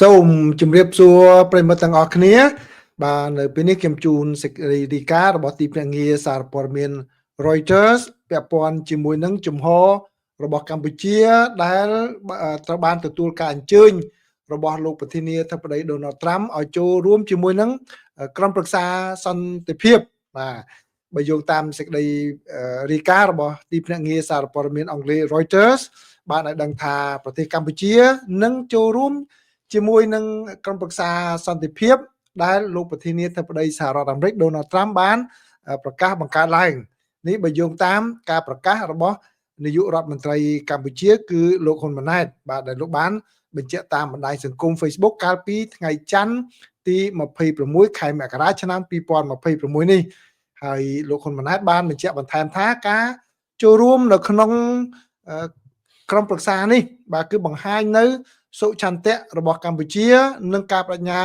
សូមជម្រាបសួរប្រិយមិត្តទាំងអស់គ្នាបាទនៅពេលនេះខ្ញុំជូនសេចក្តីរាយការណ៍របស់ទីភ្នាក់ងារសារព័ត៌មាន Reuters ពាក់ព័ន្ធជាមួយនឹងជំហររបស់កម្ពុជាដែលត្រូវបានទទួលការអញ្ជើញរបស់លោកប្រធានាធិបតី Donald Trump ឲ្យចូលរួមជាមួយនឹងក្រុមប្រឹក្សាសន្តិភាពបាទបើយោងតាមសេចក្តីរាយការណ៍របស់ទីភ្នាក់ងារសារព័ត៌មានអង់គ្លេស Reuters បានឲ្យដឹងថាប្រទេសកម្ពុជានឹងចូលរួមជាមួយនឹងក្រុមប្រឹក្សាសន្តិភាពដែលលោកប្រធានាធិបតីសហរដ្ឋអាមេរិក Donald Trump បានប្រកាសបង្កើតឡើងនេះបើយោងតាមការប្រកាសរបស់នាយករដ្ឋមន្ត្រីកម្ពុជាគឺលោកហ៊ុនម៉ាណែតបាទដែលលោកបានបញ្ជាក់តាមបណ្ដាញសង្គម Facebook កាលពីថ្ងៃច័ន្ទទី26ខែមករាឆ្នាំ2026នេះហើយលោកហ៊ុនម៉ាណែតបានបញ្ជាក់បន្ថែមថាការចូលរួមនៅក្នុងក្រុមប្រឹក្សានេះបាទគឺបង្ហាញនៅសុឆន្ទៈរបស់កម្ពុជានិងការបញ្ញា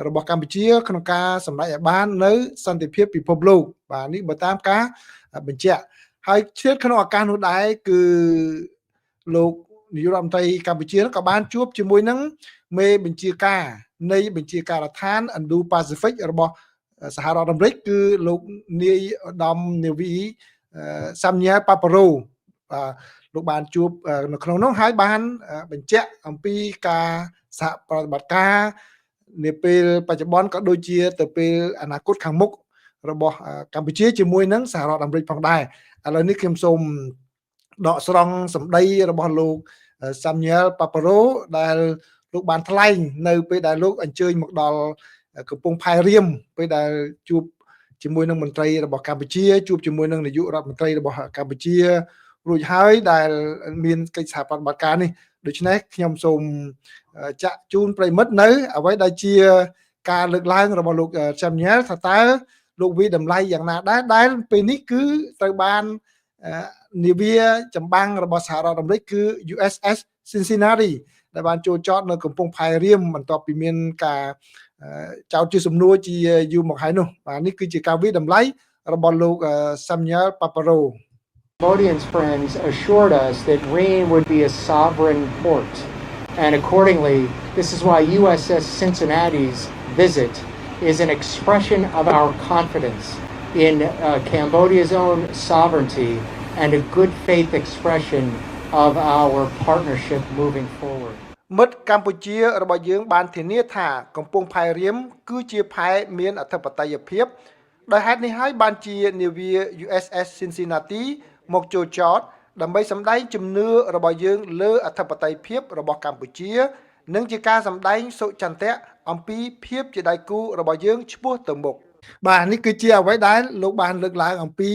របស់កម្ពុជាក្នុងការសម្រេចឲ្យបាននៅសន្តិភាពពិភពលោកបាទនេះបើតាមការបញ្ជាក់ហើយឈានក្នុងឱកាសនោះដែរគឺលោកនាយករដ្ឋមន្ត្រីកម្ពុជាក៏បានជួបជាមួយនឹងមេបញ្ជាការនៃបញ្ជាការដ្ឋាន Indo-Pacific របស់សហរដ្ឋអាមេរិកគឺលោកនាយឧត្តមនាវីSamuel Paparo លោកបានជួបនៅក្នុងនោះហើយបានបញ្ជាក់អំពីការសហប្រតិបត្តិការនាពេលបច្ចុប្បន្នក៏ដូចជាទៅពេលអនាគតខាងមុខរបស់កម្ពុជាជាមួយនឹងសហរដ្ឋអាមេរិកផងដែរឥឡូវនេះខ្ញុំសូមដកស្រង់សម្ដីរបស់លោក Samuel Paparo ដែលលោកបានថ្លែងនៅពេលដែលលោកអញ្ជើញមកដល់កំពង់ផែរៀមពេលដែលជួបជាមួយនឹងមន្ត្រីរបស់កម្ពុជាជួបជាមួយនឹងនាយករដ្ឋមន្ត្រីរបស់កម្ពុជារួចហើយដែលមានកិច្ចសហប្រតិបត្តិការនេះដូច្នេះខ្ញុំសូមចាក់ជូនប្រិមិត្តនៅអ្វីដែលជាការលើកឡើងរបស់លោក Samuel ថាតើលោកវិតម្លៃយ៉ាងណាដែរដែលពេលនេះគឺត្រូវបាននាវាចម្បាំងរបស់សហរដ្ឋអាមេរិកគឺ USS Cincinnati ដែលបានចូលចតនៅកំពង់ផែរៀមបន្ទាប់ពីមានការចោទជាសំណួរជាយូរមកហើយនោះបាទនេះគឺជាការវិតម្លៃរបស់លោក Samuel Paparo Cambodians friends assured us that Ream would be a sovereign port, and accordingly, this is why USS Cincinnati's visit is an expression of our confidence in Cambodia's own sovereignty and a good faith expression of our partnership moving forward. មិត្តកម្ពុជារបស់យើងបានធានាថាកំពង់ផែរៀមគឺជាផែមានអធិបតេយ្យភាពដោយហេតុនេះហើយបានជានាវា USS Cincinnati មកចូលចតដើម្បីសម្ដែងជំនឿរបស់យើងលើអធិបតេយ្យភាពរបស់កម្ពុជានិងជាការសម្ដែងសុចន្ទៈអំពីភាពជាដៃគូរបស់យើងឆ្ពោះទៅមុខបាទនេះគឺជាអ្វីដែលលោកបានលើកឡើងអំពី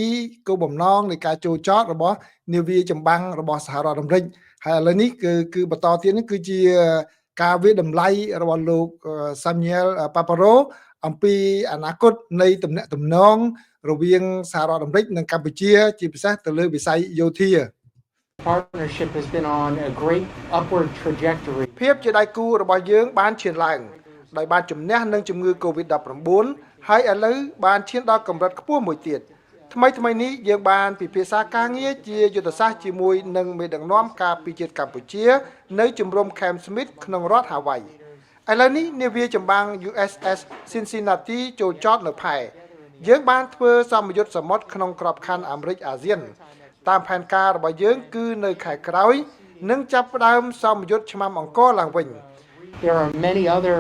គោលបំណងនៃការចូលចតរបស់នាវាចម្បាំងរបស់សហរដ្ឋអាមេរិកហើយឥឡូវនេះគឺបន្តទៀតនេះគឺជាការវិតម្លៃរបស់លោក Samuel Paparo អំពីអនាគតនៃទំនាក់ទំនងរវាងសហរដ្ឋអាមេរិកនិងកម្ពុជាជាពិសេសទៅលើវិស័យយោធា Partnership has been on a great upward trajectory. ភាពជាដៃគូរបស់យើងបានឈានឡើងដោយបានជំនះនឹងជំងឺ COVID-19 ហើយឥឡូវបានឈានដល់កម្រិតខ្ពស់មួយទៀតថ្មីនេះយើងបានពិភាក្សាការងារជាយុទ្ធសាស្ត្រជាមួយនឹងមេដឹកនាំការពីជាតិកម្ពុជានៅជំរំ Camp Smith ក្នុងរដ្ឋ Hawaii ឥឡូវនេះនាវាចម្បាំង USS Cincinnati ចូលចតនៅផែយើងបានធ្វើសម្ពយុទ្ធសមុទ្រក្នុងក្របខ័ណ្ឌអាមេរិកអាស៊ានតាមផែនការរបស់យើងគឺនៅខែក្រោយនឹងចាប់ផ្ដើមសម្ពយុទ្ធឆ្មាំអង្គរឡើងវិញ There are many other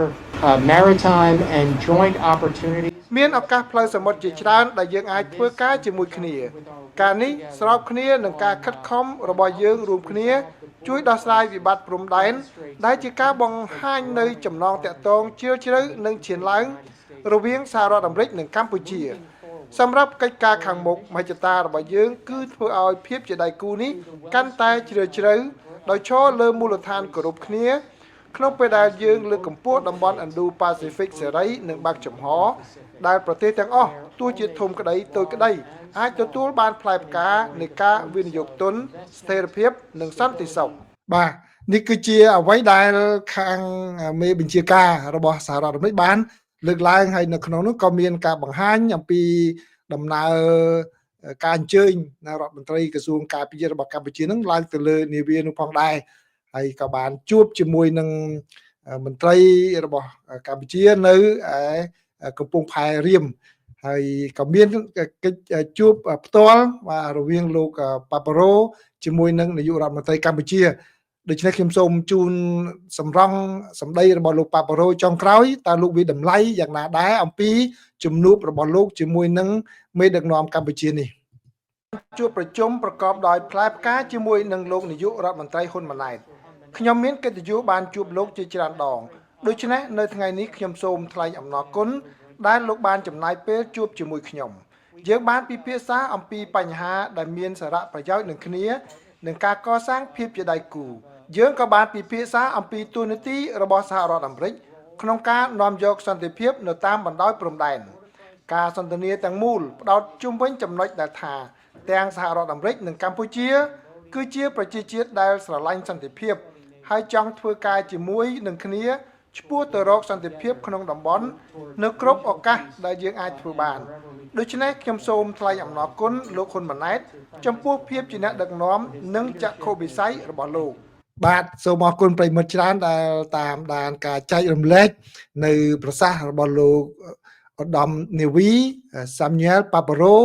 maritime and joint opportunities មានឱកាសផ្លូវសមុទ្រជាច្រើនដែលយើងអាចធ្វើការជាមួយគ្នាការនេះស្របគ្នានឹងការខិតខំរបស់យើងរួមគ្នាជួយដោះស្រាយវិបត្តិព្រំដែនដែលជាការបង្ហាញនៅចំណងតាក់ទងជ្រាលជ្រៅនិងឈានឡើងរវាងសហរដ្ឋអាមេរិកនិងកម្ពុជាសម្រាប់កិច្ចការខាងមុខមហិច្ឆតារបស់យើងគឺធ្វើឲ្យភាពជាដៃគូនេះកាន់តែជ្រាលជ្រៅដោយឈរលើមូលដ្ឋានគោរពគ្នាក្នុងពេលដែលយើងលើកកម្ពស់តំបន់ Indo-Pacific សេរីនិងបើកចំហដែលប្រទេសទាំងអស់ទោះជាធំក្តីតូចក្តីអាចទទួលបានផ្លែផ្កានៃការវិនិយោគទុនស្ថិរភាពនិងសន្តិសុខបាទនេះគឺជាអ្វីដែលខាងមេបញ្ជាការរបស់សហរដ្ឋអាមេរិកបានលើកឡើងហើយនៅក្នុងនោះក៏មានការបង្ហាញអំពីដំណើរការអញ្ជើញរដ្ឋមន្ត្រីក្រសួងការពាររបស់កម្ពុជានឹងឡើងទៅលើនាវានោះផងដែរហើយក៏បានជួបជាមួយនឹង មន្ត្រីរបស់កម្ពុជានៅកំពង់ផែរៀមហើយក៏មានកិច្ចជួបផ្ទាល់រវាងលោកប៉ាប៉ារ៉ូជាមួយនឹងនាយករដ្ឋមន្ត្រីកម្ពុជាដូច្នេះខ្ញុំសូមជូនសម្រង់សម្ដីរបស់លោកប៉ាប៉ារ៉ូចុងក្រោយតើលោកវិតម្លៃយ៉ាងណាដែរអំពីជំនួបរបស់លោកជាមួយនឹងមេដឹកនាំកម្ពុជានេះជួបប្រជុំប្រកបដោយផ្លែផ្កាជាមួយនឹងលោកនាយករដ្ឋមន្ត្រីហ៊ុនម៉ាណែតខ្ញុំមានកិត្តិយសបានជួបលោកជាច្រើនដងដូច្នេះនៅថ្ងៃនេះខ្ញុំសូមថ្លែងអំណរគុណដែលលោកបានចំណាយពេលជួបជាមួយខ្ញុំយើងបានពិភាក្សាអំពីបញ្ហាដែលមានសារៈប្រយោជន៍នឹងគ្នានឹងការកសាងភាពជាដៃគូយើងក៏បានពិភាក្សាអំពីទូនាទីរបស់សហរដ្ឋអាមេរិកក្នុងការនាំយកសន្តិភាពនៅតាមបណ្ដោយព្រំដែនការសន្ទនាទាំងមូលផ្ដោតជុំវិញចំណុចដែលថាទាំងសហរដ្ឋអាមេរិកនិងកម្ពុជាគឺជាប្រជាជាតិដែលស្រឡាញ់សន្តិភាពហើយចង់ធ្វើការជាមួយនឹងគ្នាឆ្ពោះទៅរកសន្តិភាពក្នុងតំបន់នៅគ្រប់ឱកាសដែលយើងអាចធ្វើបានដូច្នេះខ្ញុំសូមថ្លែងអំណរគុណលោកហ៊ុនម៉ាណែតចំពោះភាពជាអ្នកដឹកនាំនិងចក្ខុវិស័យរបស់លោកបាទសូមអរគុណប្រិយមិត្តច្រើនដែលតាមដានការចែករំលែកនៅប្រសាសន៍របស់លោកឧត្តមនាវីសាមញ៉ែលប៉ាប៉ារ៉ូ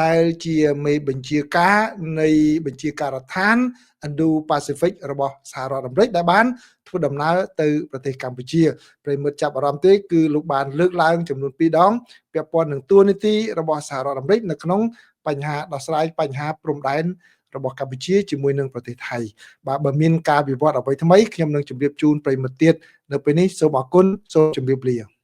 ដែលជាមេបញ្ជាការនៃបញ្ជាការដ្ឋាន Indo-Pacific របស់សហរដ្ឋអាមេរិកដែលបានធ្វើដំណើរទៅប្រទេសកម្ពុជាប្រិយមិត្តចាប់អារម្មណ៍ទេគឺលោកបានលើកឡើងចំនួន2ដងពាក់ព័ន្ធនឹងតួនាទីរបស់សហរដ្ឋអាមេរិកនៅក្នុងបញ្ហាដោះស្រាយបញ្ហាព្រំដែនរបស់កម្ពុជាជាមួយនឹងប្រទេសថៃបាទបើមានការវិវត្តអ្វីថ្មីខ្ញុំនឹងជម្រាបជូនប្រិយមិត្តទៀតនៅពេលនេះសូមអរគុណសូមជម្រាបលា